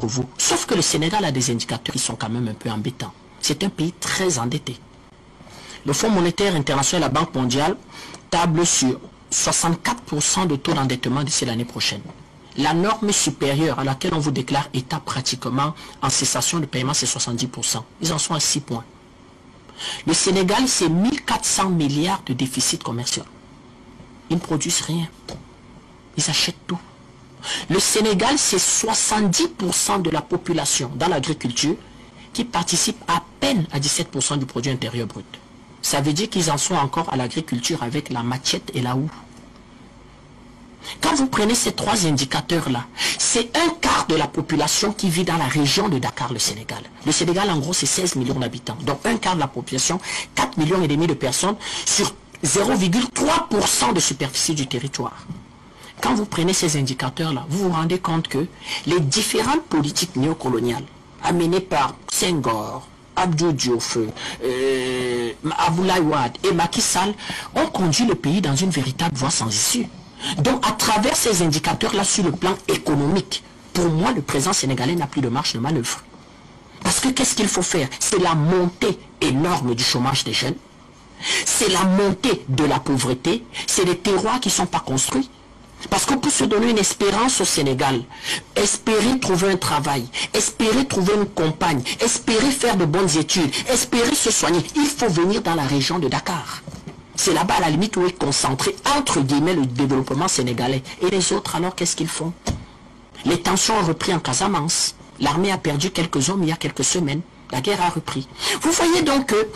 vous. Sauf que le Sénégal a des indicateurs qui sont quand même un peu embêtants. C'est un pays très endetté. Le Fonds monétaire international et la Banque mondiale tablent sur 64% de taux d'endettement d'ici l'année prochaine. La norme supérieure à laquelle on vous déclare État pratiquement en cessation de paiement, c'est 70%. Ils en sont à 6 points. Le Sénégal, c'est 1400 milliards de déficit commercial. Ils ne produisent rien. Ils achètent tout. Le Sénégal, c'est 70% de la population dans l'agriculture qui participe à peine à 17% du produit intérieur brut. Ça veut dire qu'ils en sont encore à l'agriculture avec la machette et la houe. Quand vous prenez ces trois indicateurs-là, c'est un quart de la population qui vit dans la région de Dakar, le Sénégal. Le Sénégal, en gros, c'est 16 millions d'habitants. Donc, un quart de la population, 4,5 millions de personnes sur 0,3% de superficie du territoire. Quand vous prenez ces indicateurs-là, vous vous rendez compte que les différentes politiques néocoloniales amenées par Senghor, Abdou Diouf, Abdoulaye Wade et Macky Sall ont conduit le pays dans une véritable voie sans issue. Donc, à travers ces indicateurs-là, sur le plan économique, pour moi, le président sénégalais n'a plus de marge de manœuvre. Parce que qu'est-ce qu'il faut faire? C'est la montée énorme du chômage des jeunes. C'est la montée de la pauvreté. C'est les terroirs qui ne sont pas construits. Parce que pour se donner une espérance au Sénégal, espérer trouver un travail, espérer trouver une compagne, espérer faire de bonnes études, espérer se soigner, il faut venir dans la région de Dakar. C'est là-bas à la limite où est concentré entre guillemets le développement sénégalais. Et les autres alors qu'est-ce qu'ils font? Les tensions ont repris en Casamance. L'armée a perdu quelques hommes il y a quelques semaines. La guerre a repris. Vous voyez donc que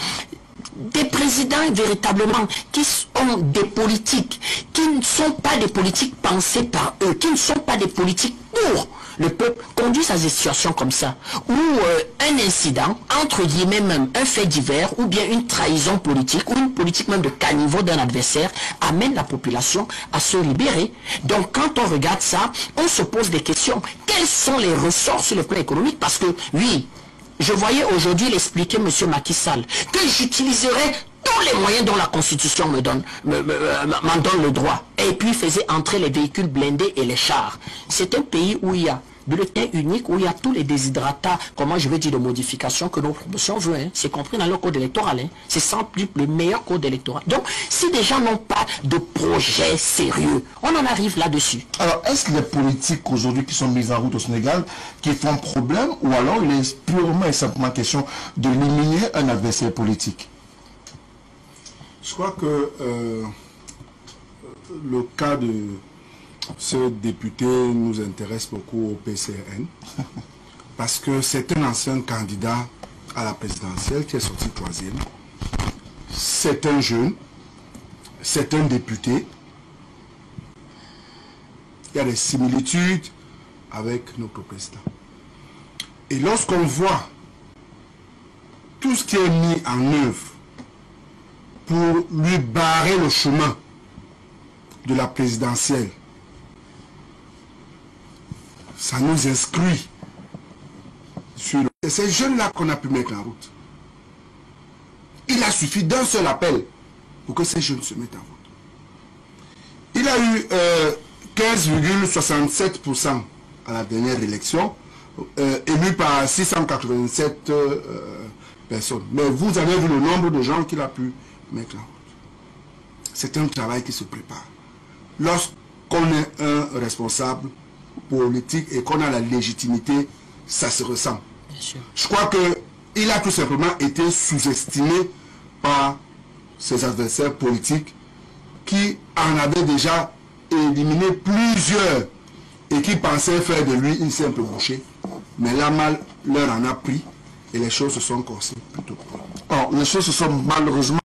des présidents véritablement qui ont des politiques, qui ne sont pas des politiques pensées par eux, qui ne sont pas des politiques pour le peuple, conduisent à des situations comme ça, où un incident, entre guillemets même un fait divers, ou bien une trahison politique, ou une politique même de caniveau d'un adversaire, amène la population à se libérer. Donc quand on regarde ça, on se pose des questions. Quels sont les ressorts sur le plan économique? Parce que oui, je voyais aujourd'hui l'expliquer M. Macky Sall, que j'utiliserai tous les moyens dont la Constitution m'en donne le droit. Et puis faisait entrer les véhicules blindés et les chars. C'est un pays où il y a bulletin unique, où il y a tous les déshydratats, comment je vais dire, de modification que nos promotions veulent. Hein. C'est compris dans le code électoral. Hein. C'est sans plus le meilleur code électoral. Donc, si des gens n'ont pas de projet sérieux, on en arrive là-dessus. Alors, est-ce les politiques aujourd'hui qui sont mises en route au Sénégal qui font problème, ou alors il est purement et simplement question d'éliminer un adversaire politique? Je crois que le cas de ce député nous intéresse beaucoup au PCN parce que c'est un ancien candidat à la présidentielle qui est sorti troisième. C'est un jeune, c'est un député. Il y a des similitudes avec notre président. Et lorsqu'on voit tout ce qui est mis en œuvre pour lui barrer le chemin de la présidentielle, ça nous inscrit sur le... C'est ces jeunes-là qu'on a pu mettre en route. Il a suffi d'un seul appel pour que ces jeunes se mettent en route. Il a eu 15,67% à la dernière élection, élu par 687 personnes. Mais vous avez vu le nombre de gens qu'il a pu mettre en route. C'est un travail qui se prépare. Lorsqu'on est un responsable politique et qu'on a la légitimité, ça se ressent. Je crois qu'il a tout simplement été sous-estimé par ses adversaires politiques qui en avaient déjà éliminé plusieurs et qui pensaient faire de lui une simple bouchée. Mais la mal leur en a pris et les choses se sont corsées plutôt. Alors, les choses se sont malheureusement